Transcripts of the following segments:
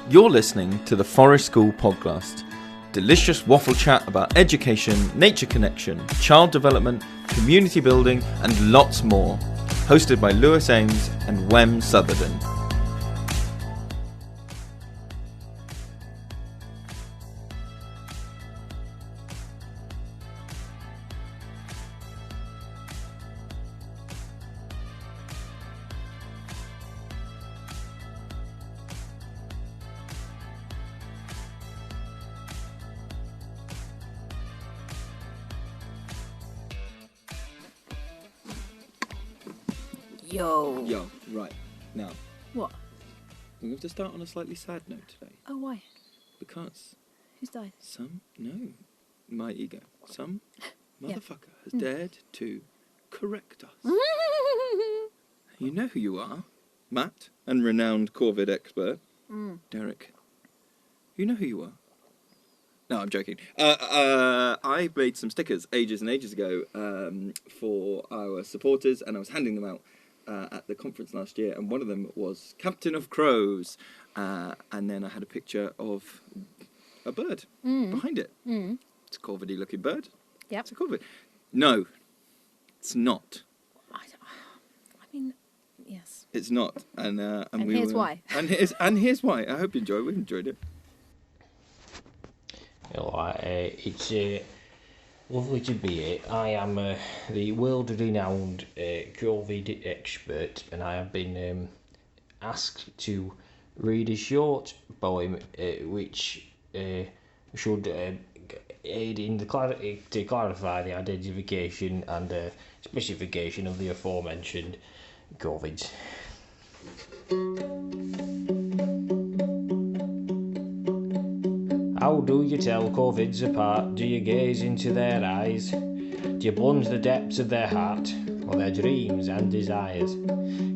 You're listening to the Forest School Podcast. Delicious waffle chat about education, nature connection, child development, community building, and lots more. Hosted by Lewis Ames and Wem Sutherland. Yo, right, now. What? We have to start on a slightly sad note today. Oh, why? Because Who's died? my ego. Some Yeah. motherfucker has dared to correct us. You know who you are. Matt, and renowned Corvid expert. Derek. You know who you are. No, I'm joking. I made some stickers ages and ages ago for our supporters, and I was handing them out at the conference last year, and one of them was Captain of Crows, and then I had a picture of a bird behind it. It's a corvidy looking bird. Yep. It's a corvid. No, it's not. I mean, yes. It's not. And here's why. And here's why. I hope you enjoyed it. We've enjoyed it. Hello, it's lovely to be here. I am the world-renowned Corvid expert, and I have been asked to read a short poem which should aid in to clarify the identification and specification of the aforementioned Corvids. How do you tell Corvids apart? Do you gaze into their eyes? Do you plunge the depths of their heart, or their dreams and desires?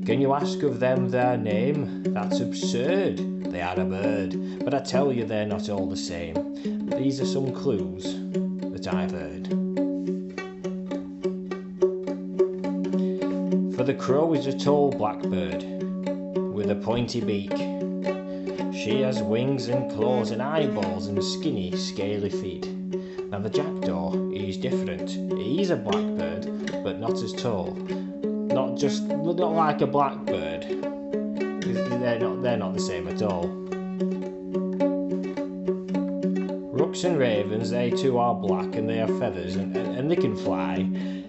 Can you ask of them their name? That's absurd. They are a bird, but I tell you they're not all the same. These are some clues that I've heard. For the crow is a tall blackbird with a pointy beak. She has wings and claws and eyeballs and skinny, scaly feet. Now the jackdaw, he's different. He's a blackbird, but not as tall. Not like a blackbird. They're not the same at all. Rooks and ravens, they too are black, and they have feathers, and they can fly.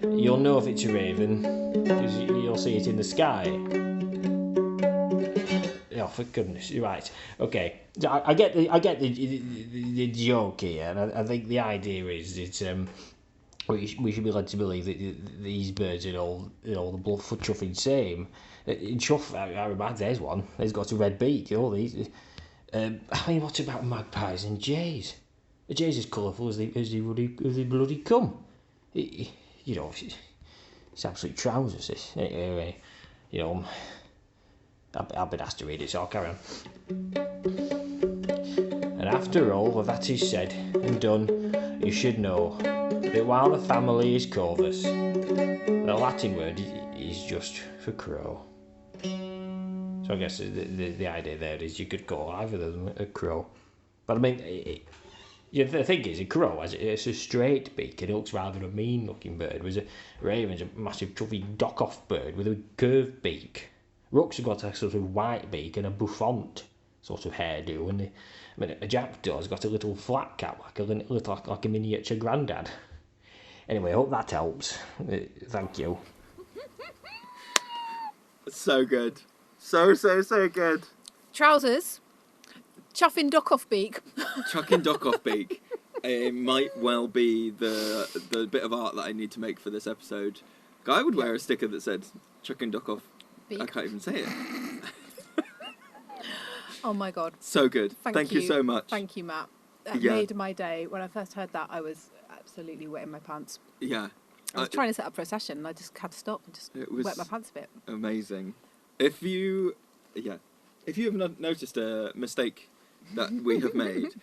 You'll know if it's a raven, because you'll see it in the sky. Oh, for goodness, you're right. Okay, I get the joke here, and I think the idea is that we should be led to believe that these birds are all the blood for chuffing same. Chuff, I remember there's one. He's got a red beak. All these. I mean, what about magpies and jays? The jay's as colourful as they bloody come. It's absolute trousers. This anyway, I've been asked to read it, so I'll carry on. And after all that is said and done, you should know that while the family is Corvus, the Latin word is just for crow. So I guess the idea there is you could call either of them a crow. But I mean, the thing is, a crow, it's a straight beak and it looks rather a mean-looking bird, whereas a raven's a massive, chuffy, dock-off bird with a curved beak. Rooks have got a sort of white beak and a bouffant sort of hairdo, and a jackdaw's got a little flat cap, like a miniature grandad. Anyway, I hope that helps. Thank you. So good. So good. Trousers. Chuffing duck-off beak. Chucking duck off beak. It might well be the bit of art that I need to make for this episode. Guy would wear a sticker that said chucking duck off beak. I can't even say it. Oh my god. So good. Thank you so much. Thank you, Matt. That made my day. When I first heard that, I was absolutely wetting my pants. Yeah. I was trying to set up for a session and I just had to stop and just wet my pants a bit. Amazing. If you have not noticed a mistake that we have made,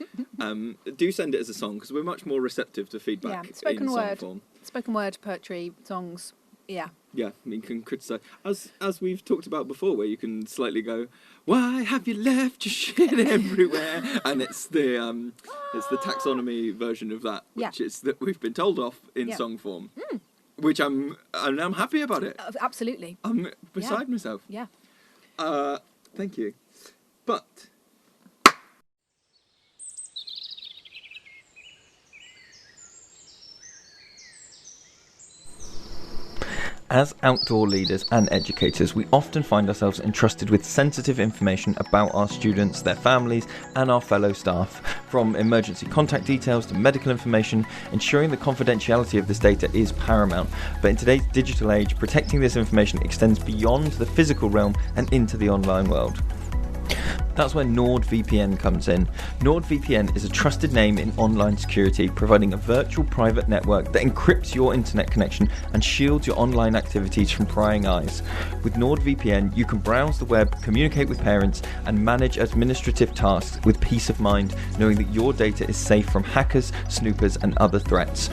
do send it as a song, because we're much more receptive to feedback in song form. Spoken word, poetry, songs, Yeah. Yeah, you can criticise, as we've talked about before, where you can slightly go, "Why have you left your shit everywhere?" And it's the taxonomy version of that, which is that we've been told off in song form, which I'm happy about it. Absolutely. I'm beside myself. Yeah. Thank you, but. As outdoor leaders and educators, we often find ourselves entrusted with sensitive information about our students, their families, and our fellow staff. From emergency contact details to medical information, ensuring the confidentiality of this data is paramount. But in today's digital age, protecting this information extends beyond the physical realm and into the online world. That's where NordVPN comes in. NordVPN is a trusted name in online security, providing a virtual private network that encrypts your internet connection and shields your online activities from prying eyes. With NordVPN, you can browse the web, communicate with parents, and manage administrative tasks with peace of mind, knowing that your data is safe from hackers, snoopers, and other threats.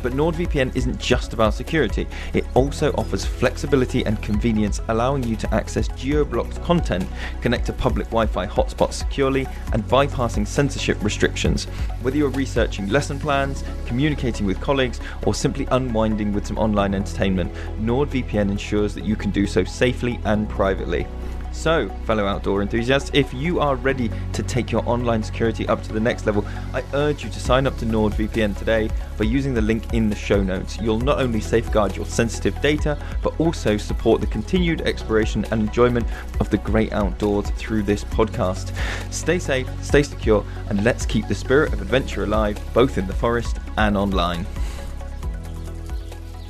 But NordVPN isn't just about security. It also offers flexibility and convenience, allowing you to access geo-blocked content, connect to public Wi-Fi hotspots securely, and bypassing censorship restrictions. Whether you're researching lesson plans, communicating with colleagues, or simply unwinding with some online entertainment, NordVPN ensures that you can do so safely and privately. So, fellow outdoor enthusiasts, if you are ready to take your online security up to the next level, I urge you to sign up to NordVPN today by using the link in the show notes. You'll not only safeguard your sensitive data, but also support the continued exploration and enjoyment of the great outdoors through this podcast. Stay safe, stay secure, and let's keep the spirit of adventure alive, both in the forest and online.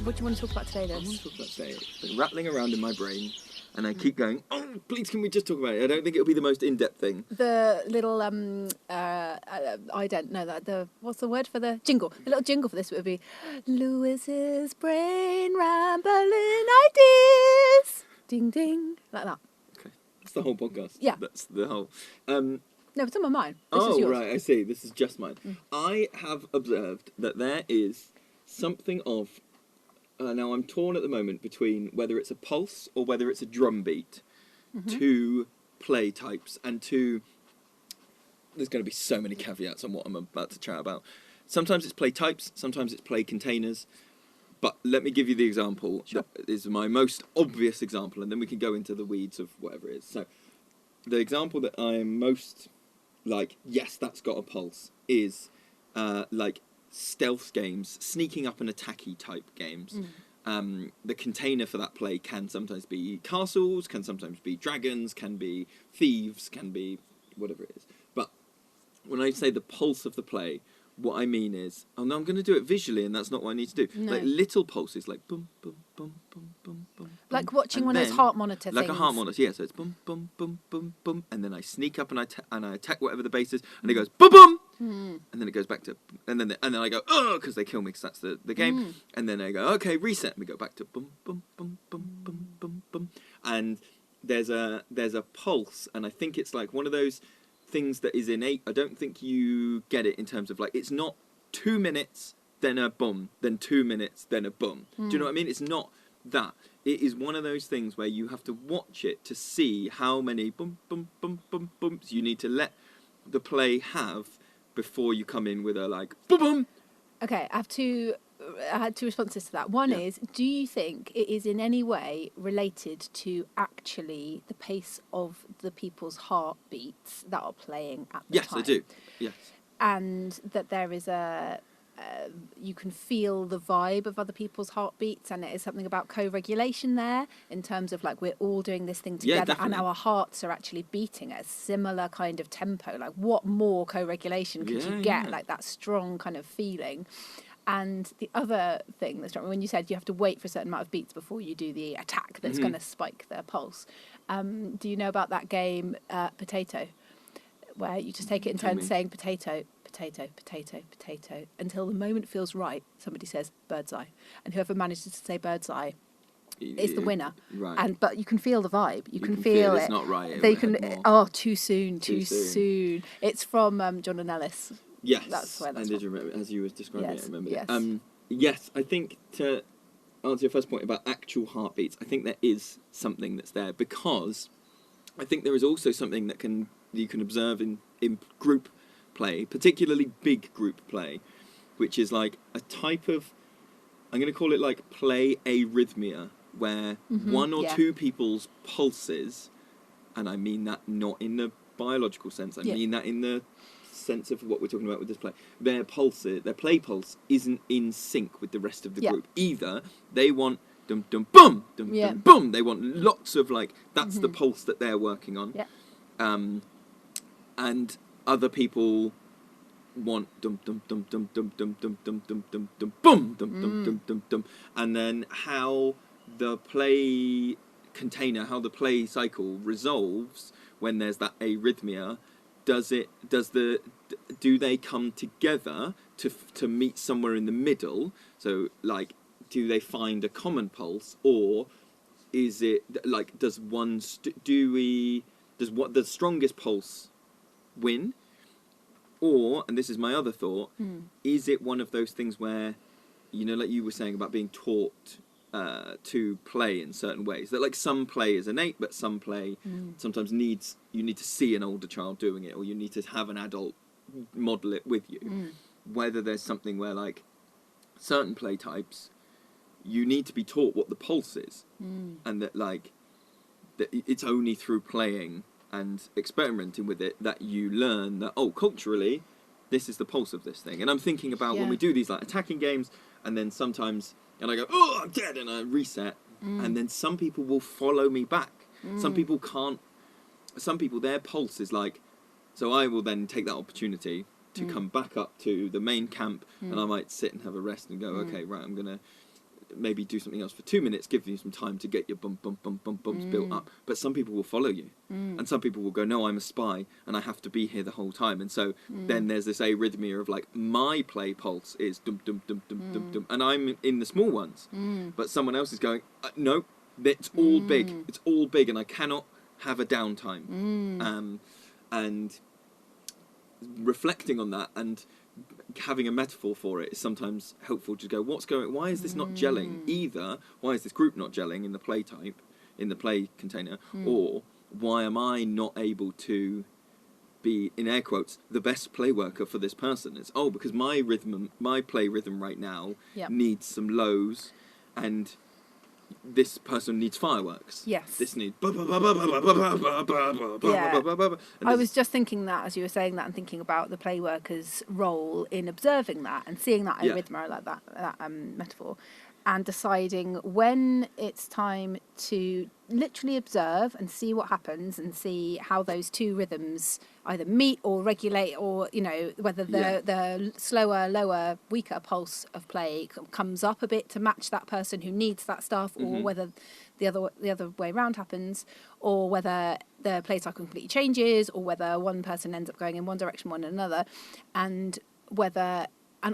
What do you want to talk about today, then? I want to talk about today. It's been rattling around in my brain. And I keep going, oh, please, can we just talk about it? I don't think it'll be the most in-depth thing. The little, I don't know that. What's the word for the jingle? The little jingle for this would be Lewis's brain rambling ideas. Ding, ding. Like that. Okay. That's the whole podcast. Yeah. That's the whole... No, it's on my mind. This is yours. Right, I see. This is just mine. I have observed that there is something of... now, I'm torn at the moment between whether it's a pulse or whether it's a drum beat to play types and to... There's going to be so many caveats on what I'm about to chat about. Sometimes it's play types, sometimes it's play containers. But let me give you the example. Sure. That is my most obvious example, and then we can go into the weeds of whatever it is. So, the example that I'm most like, yes, that's got a pulse, is like... stealth games, sneaking up and attacky type games. The container for that play can sometimes be castles, can sometimes be dragons, can be thieves, can be whatever it is. But when I say the pulse of the play, what I mean is, oh no, I'm going to do it visually, and that's not what I need to do. No. Like little pulses, like boom, boom, boom, boom, boom, boom. Like watching and one of those heart monitor like things. a heart monitor, yeah. So it's boom, boom, boom, boom, boom, and then I sneak up and I attack whatever the base is, and it goes boom, boom, and then it goes back to, and then I go, oh, because they kill me, because that's the game, and then I go, okay, reset, and we go back to boom, boom, boom, boom, boom, boom, boom, and there's a pulse, and I think it's like one of those things that is innate. I don't think you get it in terms of like, it's not 2 minutes, then a boom, then 2 minutes, then a boom. Do you know what I mean? It's not that. It is one of those things where you have to watch it to see how many boom, boom, boom, boom, booms you need to let the play have before you come in with a like, boom, boom. Okay, I had two responses to that. One is, do you think it is in any way related to actually the pace of the people's heartbeats that are playing at the time? Yes, I do. Yes. And that there is you can feel the vibe of other people's heartbeats, and it is something about co-regulation there in terms of like we're all doing this thing together, and our hearts are actually beating at a similar kind of tempo. Like what more co-regulation could you get? Like that strong kind of feeling. And the other thing that's when you said you have to wait for a certain amount of beats before you do the attack that's going to spike their pulse. Do you know about that game Potato, where you just take it in turns saying potato, potato, potato, potato, until the moment feels right, somebody says bird's eye. And whoever manages to say bird's eye is the winner. Right. But you can feel the vibe. You can feel it. It's not right. They can. Too soon. It's from John and Ellis. Yes. That's where that's I did from. remember, as you were describing it, I remember yes. it. Yes, I think answer your first point about actual heartbeats, I think there is something that's there, because I think there is also something that you can observe in group play, particularly big group play, which is like a type of, I'm going to call it like play arrhythmia, where one or two people's pulses, and I mean that not in the biological sense, I mean that in the sense of what we're talking about with this play, their play pulse isn't in sync with the rest of the group. Either they want dum dum boom, dum dum boom, they want lots of like, that's the pulse that they're working on, and other people want dum dum dum dum dum dum dum dum dum dum dum boom dum dum dum dum dum, and then how the play container, how the play cycle resolves when there's that arrhythmia. Do they come together to meet somewhere in the middle? So like, do they find a common pulse, or is it like, does the strongest pulse win? Or, and this is my other thought, is it one of those things where, you know, like you were saying about being taught to play in certain ways, that like some play is innate, but some play sometimes you need to see an older child doing it, or you need to have an adult model it with you. Whether there's something where like certain play types, you need to be taught what the pulse is, and that like that it's only through playing and experimenting with it that you learn that, oh, culturally this is the pulse of this thing. And I'm thinking about when we do these like attacking games, and then sometimes, and I go, oh, I'm dead, and I reset, and then some people will follow me back. Some people can't. Some people, their pulse is like, so I will then take that opportunity to come back up to the main camp, and I might sit and have a rest and go, okay, right, I'm gonna maybe do something else for 2 minutes, give you some time to get your bumps built up. But some people will follow you, and some people will go, no, I'm a spy and I have to be here the whole time. And so then there's this arrhythmia of like, my play pulse is dum dum dum dum dum dum, and I'm in the small ones, but someone else is going, no, it's all big, and I cannot have a downtime. And reflecting on that and having a metaphor for it is sometimes helpful to go, why is this not gelling? Either why is this group not gelling in the play type, in the play container, or why am I not able to be, in air quotes, the best play worker for this person? It's because my play rhythm right now needs some lows, and this person needs fireworks. Yes. This needs. I was just thinking that as you were saying that, and thinking about the play worker's role in observing that and seeing that arrhythmia, I like that metaphor, and deciding when it's time to literally observe and see what happens and see how those two rhythms either meet or regulate, or, you know, whether the slower, lower, weaker pulse of play comes up a bit to match that person who needs that stuff, or whether the other way around happens, or whether the play cycle completely changes, or whether one person ends up going in one direction, one in another, and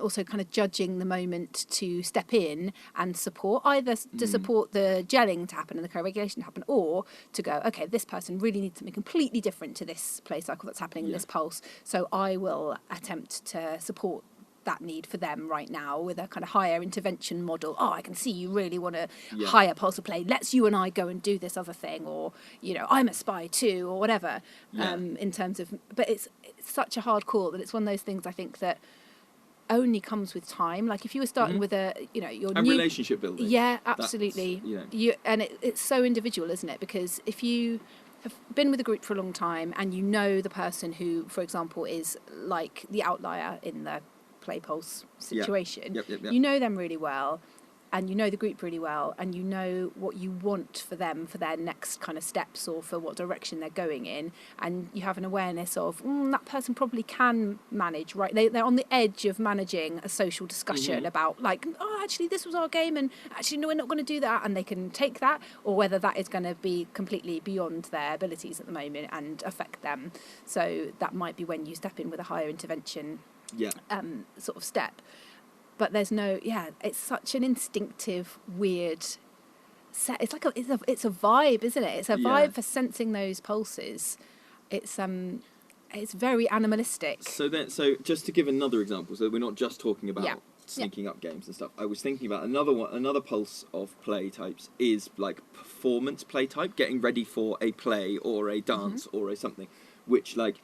also kind of judging the moment to step in and support, either to support the gelling to happen and the co-regulation to happen, or to go, okay, this person really needs something completely different to this play cycle that's happening in this pulse, so I will attempt to support that need for them right now with a kind of higher intervention model. I can see you really want a higher pulse of play. Let's you and I go and do this other thing, or, you know, I'm a spy too, or whatever. In terms of, but it's such a hard call that it's one of those things I think that only comes with time. Like if you were starting with your new relationship building. Yeah, absolutely. It's so individual, isn't it? Because if you have been with a group for a long time and you know the person who, for example, is like the outlier in the play pulse situation, you know them really well, and you know the group really well, and you know what you want for them for their next kind of steps, or for what direction they're going in, and you have an awareness of that person probably can manage, right? They're on the edge of managing a social discussion about like, actually this was our game, and actually no, we're not going to do that, and they can take that, or whether that is going to be completely beyond their abilities at the moment and affect them. So that might be when you step in with a higher intervention sort of step. But there's no, it's such an instinctive, weird set. It's like it's a vibe, isn't it? It's a vibe for sensing those pulses. It's very animalistic. So just to give another example, so we're not just talking about sneaking up games and stuff, I was thinking about another pulse of play types is like performance play type, getting ready for a play or a dance or a something, which like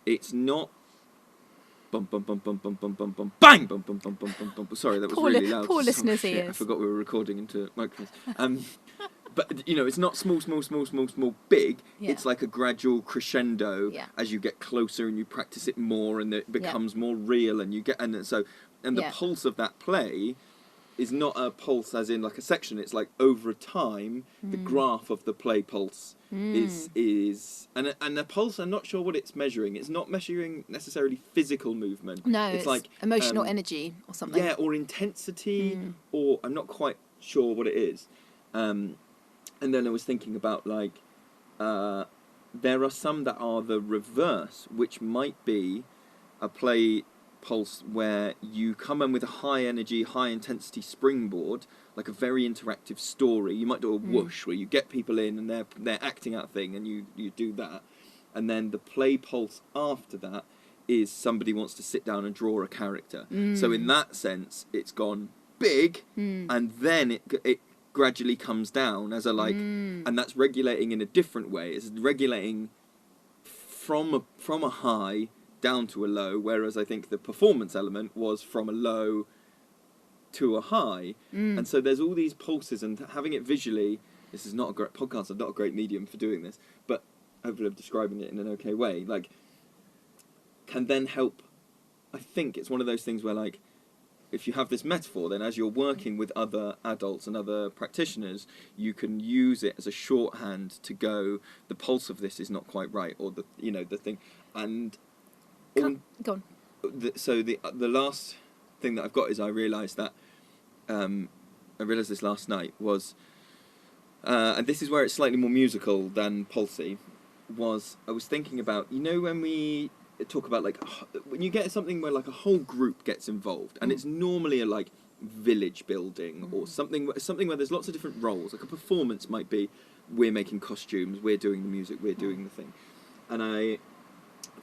it's not bum bum bum bum bum bum bum bum bang bum bum bum bum bum bum. Sorry, that was really loud. Poor listeners' ears. I forgot we were recording into microphones. But you know, it's not small, big. Yeah. It's like a gradual crescendo Yeah. as you get closer and you practice it more, and it becomes more real. And you get the pulse of that play is not a pulse as in like a section. It's like over time, the graph of the play pulse is and the pulse. I'm not sure what it's measuring. It's not measuring necessarily physical movement. No, it's like emotional energy or something. Yeah, or intensity, or I'm not quite sure what it is. And then I was thinking about like there are some that are the reverse, which might be a play pulse where you come in with a high energy, high intensity springboard, like a very interactive story. You might do a whoosh where you get people in and they're acting out a thing, and you do that. And then the play pulse after that is somebody wants to sit down and draw a character. So in that sense, it's gone big, and then it gradually comes down as a like, and that's regulating in a different way. It's regulating from a high down to a low, whereas I think the performance element was from a low to a high. And so there's all these pulses, and having it visually, this is not a great podcast, it's not a great medium for doing this, but hopefully I'm describing it in an okay way, like, can then help. I think it's one of those things where like, if you have this metaphor, then as you're working with other adults and other practitioners, you can use it as a shorthand to go, the pulse of this is not quite right, or the thing. And Go on. So the last thing that I've got is I realised that I realised this last night was, and this is where it's slightly more musical than pulsy. I was thinking about, when we talk about like when you get something where like a whole group gets involved, and it's normally a like village building or something where there's lots of different roles. Like a performance might be, we're making costumes, we're doing the music, we're doing the thing, and I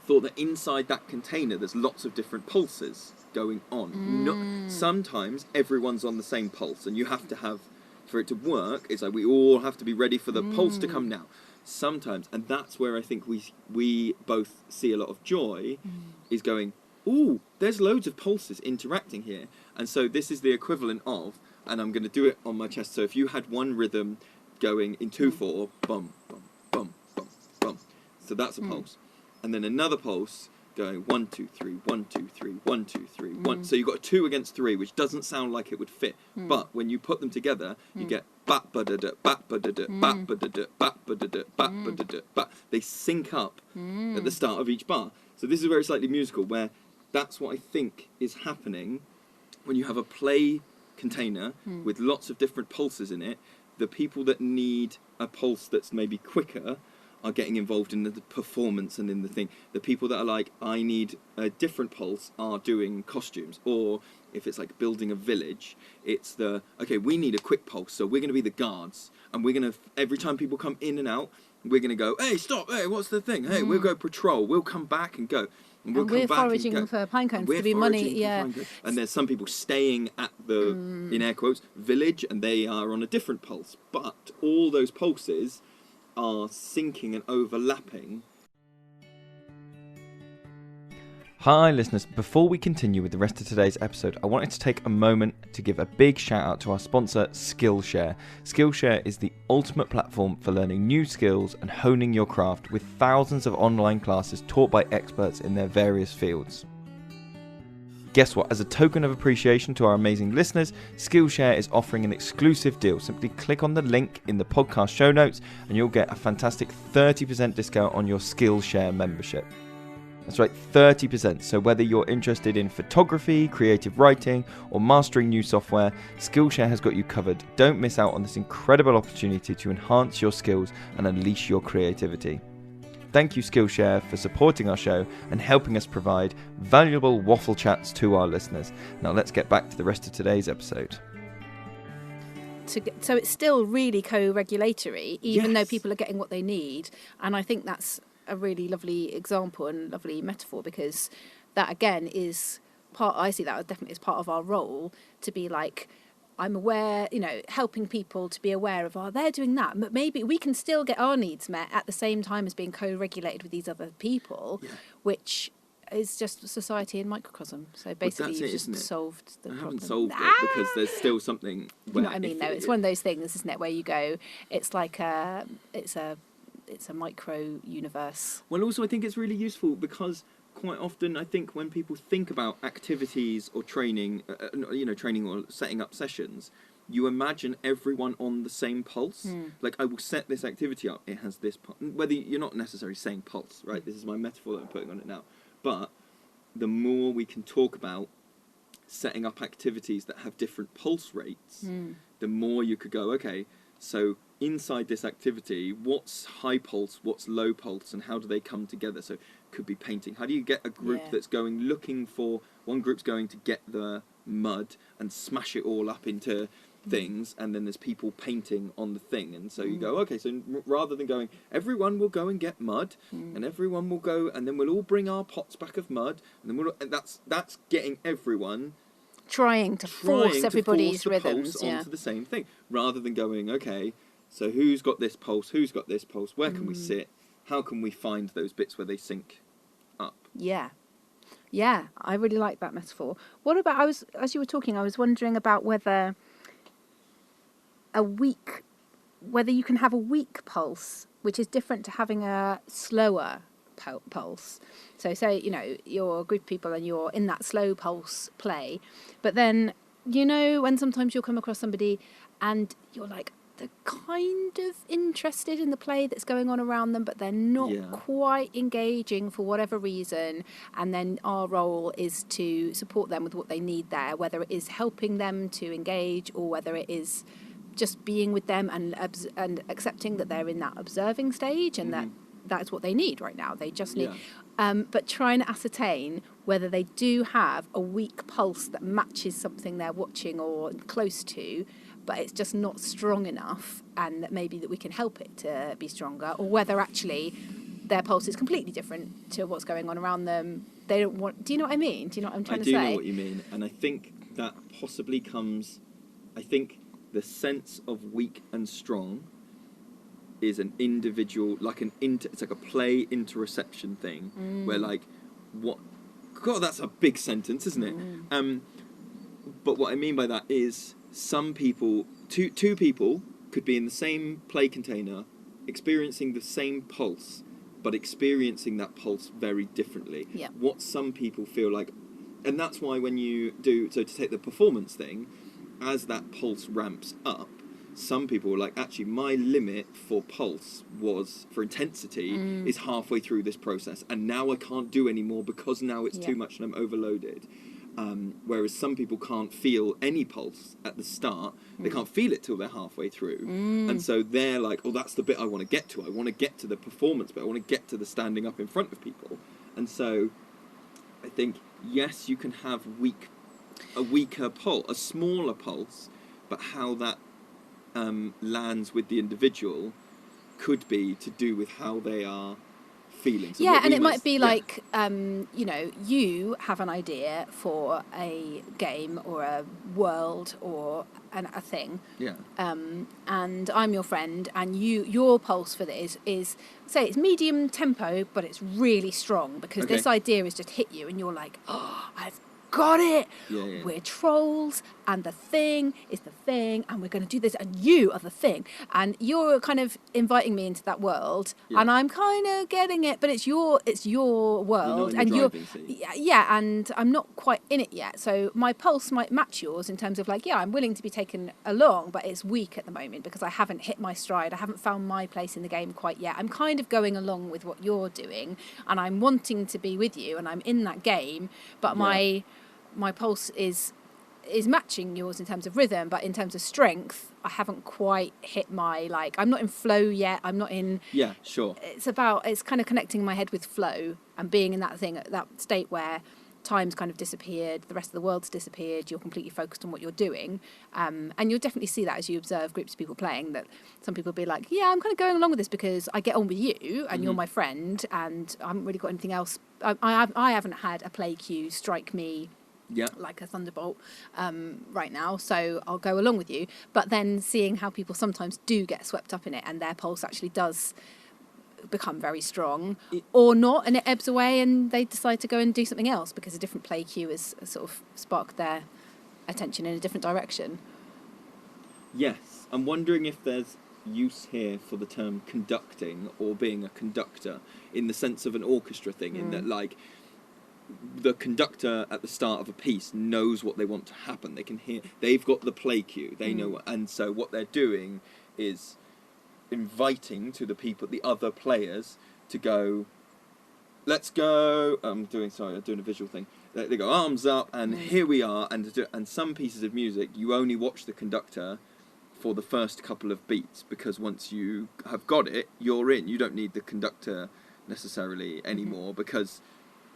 thought that inside that container there's lots of different pulses going on. Sometimes everyone's on the same pulse, and you have to have, for it to work, it's like we all have to be ready for the pulse to come now. Sometimes, and that's where I think we both see a lot of joy, is going, ooh, there's loads of pulses interacting here. And so this is the equivalent of, and I'm going to do it on my chest, so if you had one rhythm going in 2/4, bum, bum, bum, bum, bum, so that's a pulse. And then another pulse going 1, 2, 3, 1, 2, 3, 1, 2, 3, 1. So you've got a 2 against 3, which doesn't sound like it would fit. But when you put them together, you get bat ba da da, bat ba da da, bat ba da da, bat ba da da, bat ba da da, bat. They sync up at the start of each bar. So this is very slightly musical, where that's what I think is happening when you have a play container with lots of different pulses in it. The people that need a pulse that's maybe quicker are getting involved in the performance and in the thing. The people that are like, I need a different pulse, are doing costumes. Or if it's like building a village, it's okay, we need a quick pulse, so we're going to be the guards. And we're going to, every time people come in and out, we're going to go, hey, stop, hey, what's the thing? Hey, we'll go patrol, we'll come back and go. And we're foraging for pine cones to be money, yeah. And there's some people staying at the, in air quotes, village, and they are on a different pulse. But all those pulses are syncing and overlapping. Hi listeners, before we continue with the rest of today's episode, I wanted to take a moment to give a big shout out to our sponsor Skillshare. Skillshare is the ultimate platform for learning new skills and honing your craft, with thousands of online classes taught by experts in their various fields. Guess what? As a token of appreciation to our amazing listeners, Skillshare is offering an exclusive deal. Simply click on the link in the podcast show notes and you'll get a fantastic 30% discount on your Skillshare membership. That's right, 30%. So whether you're interested in photography, creative writing, or mastering new software, Skillshare has got you covered. Don't miss out on this incredible opportunity to enhance your skills and unleash your creativity. Thank you, Skillshare, for supporting our show and helping us provide valuable waffle chats to our listeners. Now let's get back to the rest of today's episode. So it's still really co-regulatory, even though people are getting what they need. And I think that's a really lovely example and lovely metaphor, because that, again, is I see that definitely as part of our role, to be like, I'm aware, helping people to be aware of, they're doing that, but maybe we can still get our needs met at the same time as being co-regulated with these other people, which is just society in microcosm. So basically, you've just solved the problem. I haven't solved it because there's still something. You know what I mean? Though it's one of those things, isn't it, where you go, it's like it's a micro universe. Well, also I think it's really useful because quite often I think when people think about activities or training, training or setting up sessions, you imagine everyone on the same pulse. Like, I will set this activity up, it has this whether you're not necessarily saying pulse, right? This is my metaphor that I'm putting on it now. But the more we can talk about setting up activities that have different pulse rates, the more you could go, okay, so inside this activity, what's high pulse, what's low pulse, and how do they come together? So it could be painting. How do you get a group that's going looking for, one group's going to get the mud and smash it all up into things, and then there's people painting on the thing, and so you go, okay, so rather than going, everyone will go and get mud, and everyone will go, and then we'll all bring our pots back of mud, and then that's getting everyone trying to force everybody's rhythms onto the same thing, rather than going, okay, so who's got this pulse, where can we sit, how can we find those bits where they sync up? Yeah, I really like that metaphor. What about, as you were talking, I was wondering about whether you can have a weak pulse, which is different to having a slower pulse. So say, you're a group of people and you're in that slow pulse play, but then, when sometimes you'll come across somebody and you're like, they're kind of interested in the play that's going on around them, but they're not quite engaging for whatever reason. And then our role is to support them with what they need there, whether it is helping them to engage or whether it is just being with them and accepting that they're in that observing stage and that's what they need right now. They just need... but trying to ascertain whether they do have a weak pulse that matches something they're watching or close to, but it's just not strong enough, and that maybe that we can help it to be stronger, or whether actually their pulse is completely different to what's going on around them. They don't want... Do you know what I mean? Do you know what I'm trying to say? I do know what you mean, and I think that possibly comes... I think the sense of weak and strong is an individual, like it's like a play interoception thing, where like, God, that's a big sentence, isn't it? But what I mean by that is some people, two people could be in the same play container, experiencing the same pulse, but experiencing that pulse very differently. What some people feel like, and that's why when you do, so to take the performance thing, as that pulse ramps up, some people are like, actually, my limit for pulse for intensity is halfway through this process, and now I can't do any more because now it's too much and I'm overloaded. Whereas some people can't feel any pulse at the start. They can't feel it till they're halfway through. And so they're like, oh, that's the bit I want to get to. I want to get to the performance bit. I want to get to the standing up in front of people. And so I think, yes, you can have a weaker pulse, a smaller pulse, but how that lands with the individual could be to do with how they are feeling. So and it might be like, you have an idea for a game or a world or a thing. And I'm your friend, and your pulse for this is, say it's medium tempo, but it's really strong because this idea has just hit you and you're like, oh, I've got it. We're trolls, and the thing is the thing, and we're going to do this, and you are the thing, and you're kind of inviting me into that world, and I'm kind of getting it, but it's your world, and and I'm not quite in it yet, so my pulse might match yours in terms of like, I'm willing to be taken along, but it's weak at the moment because I haven't hit my stride, I haven't found my place in the game quite yet. I'm kind of going along with what you're doing, and I'm wanting to be with you, and I'm in that game, but my pulse is matching yours in terms of rhythm, but in terms of strength, I haven't quite hit my, like, I'm not in flow yet. I'm not in... Yeah, sure. It's kind of connecting my head with flow and being in that state where time's kind of disappeared, the rest of the world's disappeared, you're completely focused on what you're doing. And you'll definitely see that as you observe groups of people playing, that some people will be like, I'm kind of going along with this because I get on with you and you're my friend and I haven't really got anything else. I haven't had a play cue strike me like a thunderbolt right now, so I'll go along with you. But then seeing how people sometimes do get swept up in it and their pulse actually does become very strong or not, and it ebbs away and they decide to go and do something else because a different play cue has sort of sparked their attention in a different direction. Yes, I'm wondering if there's use here for the term conducting or being a conductor in the sense of an orchestra thing, in that like the conductor at the start of a piece knows what they want to happen. They can hear, they've got the play cue, they know, and so what they're doing is inviting to the people, the other players, to go, let's go, I'm doing a visual thing. They go arms up and here we are, and some pieces of music you only watch the conductor for the first couple of beats, because once you have got it, you're in. You don't need the conductor necessarily anymore because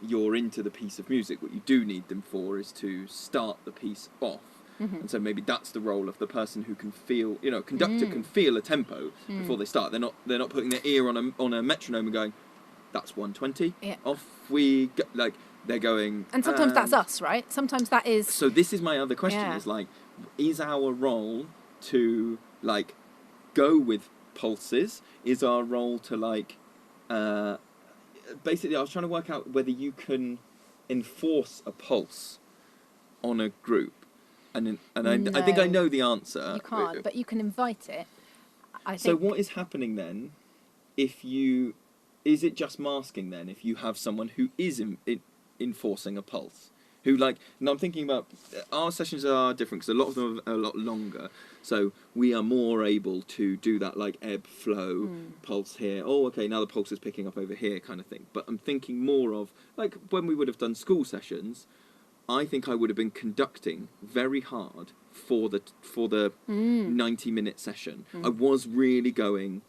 you're into the piece of music. What you do need them for is to start the piece off. And so maybe that's the role of the person who can feel, a conductor can feel a tempo before they start. They're not putting their ear on a metronome and going, that's 120, off we go. Like, they're going... And sometimes that's us, right? Sometimes that is... So this is my other question, is like, is our role to, like, go with pulses? Is our role to, like... basically, I was trying to work out whether you can enforce a pulse on a group. And I think I know the answer. You can't, but you can invite it. So what is happening then if you... Is it just masking then if you have someone who is enforcing a pulse? Who, like... And I'm thinking about... Our sessions are different because a lot of them are a lot longer. So we are more able to do that, like, ebb, flow, pulse here. Oh, okay, now the pulse is picking up over here kind of thing. But I'm thinking more of... Like, when we would have done school sessions... I think I would have been conducting very hard for the 90-minute session. I was really going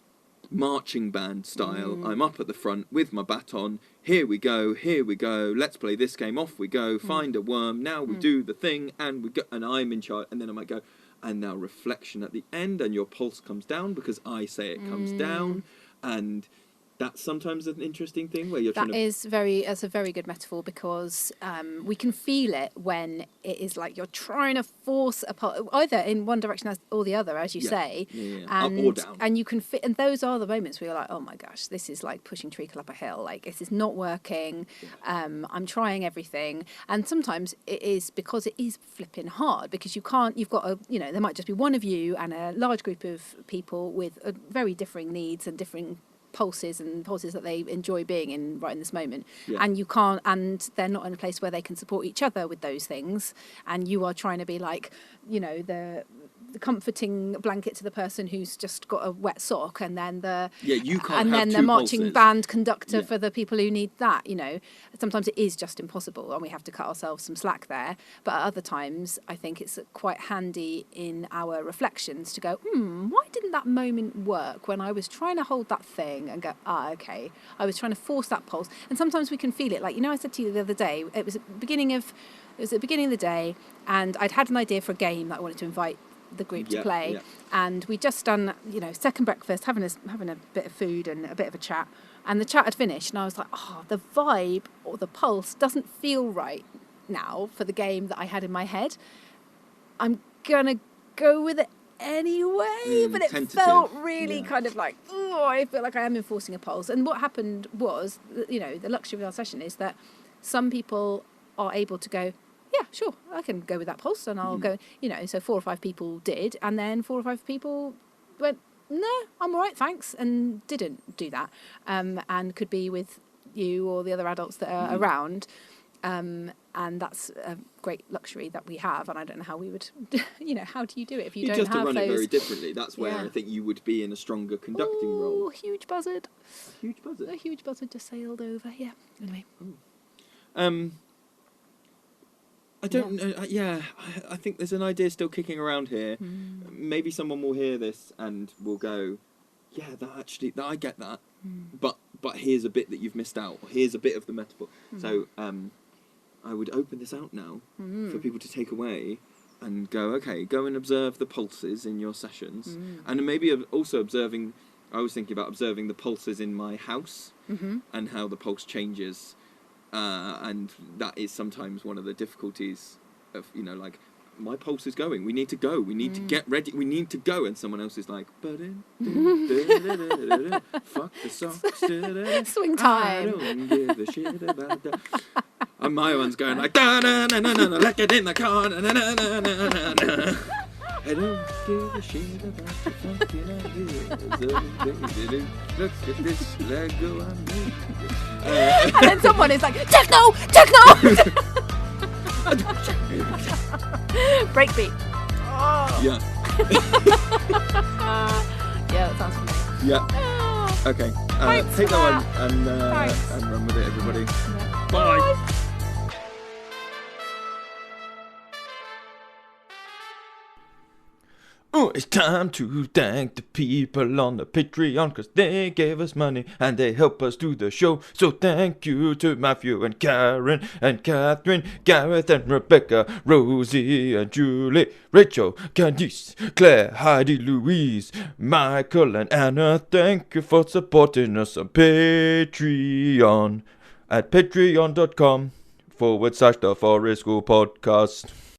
marching band style. I'm up at the front with my baton. Here we go. Let's play this game. Off we go. Find a worm. Now we do the thing, and we go. And I'm in charge. And then I might go. And now reflection at the end, and your pulse comes down because I say it comes down, and. That's sometimes an interesting thing where you're trying to... That's a very good metaphor, because we can feel it when it is like you're trying to force a pulse, either in one direction or the other, as you say. And, up or down. And you can fit, and those are the moments where you're like, oh my gosh, this is like pushing treacle up a hill. Like, this is not working. I'm trying everything. And sometimes it is because it is flipping hard, because you've got there might just be one of you and a large group of people with very differing needs and differing pulses that they enjoy being in right in this moment, and you can't, and they're not in a place where they can support each other with those things, and you are trying to be like, the comforting blanket to the person who's just got a wet sock, and then the marching pulses. Band conductor for the people who need that. Sometimes it is just impossible, and we have to cut ourselves some slack there. But at other times, I think it's quite handy in our reflections to go, why didn't that moment work when I was trying to hold that thing, and go, okay, I was trying to force that pulse. And sometimes we can feel it. Like, I said to you the other day, it was at the beginning of the day, and I'd had an idea for a game that I wanted to invite the group to play, and we'd just done second breakfast, having a bit of food and a bit of a chat, and the chat had finished, and I was like, the vibe or the pulse doesn't feel right now for the game that I had in my head. I'm gonna go with it anyway, but it tentative. felt really kind of like, I feel like I am enforcing a pulse. And what happened was, the luxury of our session is that some people are able to go, yeah, sure, I can go with that pulse, and I'll go, so 4 or 5 people did, and then 4 or 5 people went, no, I'm all right, thanks, and didn't do that, and could be with you or the other adults that are around, and that's a great luxury that we have, and I don't know how we would, how do you do it if you don't have those... You just run it very differently. That's where I think you would be in a stronger conducting role. Huge buzzard. A huge buzzard? A huge buzzard just sailed over, anyway. I don't know. I think there's an idea still kicking around here. Maybe someone will hear this and will go, "Yeah, I get that." But here's a bit that you've missed out. Or here's a bit of the metaphor. So I would open this out now for people to take away and go, okay, go and observe the pulses in your sessions, and maybe also observing. I was thinking about observing the pulses in my house and how the pulse changes and that is sometimes one of the difficulties of, like, my pulse is going, we need to go, we need to get ready, we need to go, and someone else is like, fuck the socks, swing time. I don't give a shit about that. And my one's going like, let's get in the car, I don't give a shit about the fucking ideas. Look at this Lego I made. And then someone is like, techno! Breakbeat. Oh. Yeah. Yeah, that sounds familiar. Yeah. Okay. Thanks Take for that that. one and run with it, everybody. Yeah. Bye. Oh, it's time to thank the people on the Patreon, 'cause they gave us money and they help us do the show. So thank you to Matthew and Karen and Catherine, Gareth and Rebecca, Rosie and Julie, Rachel, Candice, Claire, Heidi, Louise, Michael and Anna. Thank you for supporting us on Patreon at patreon.com/The Forest School Podcast.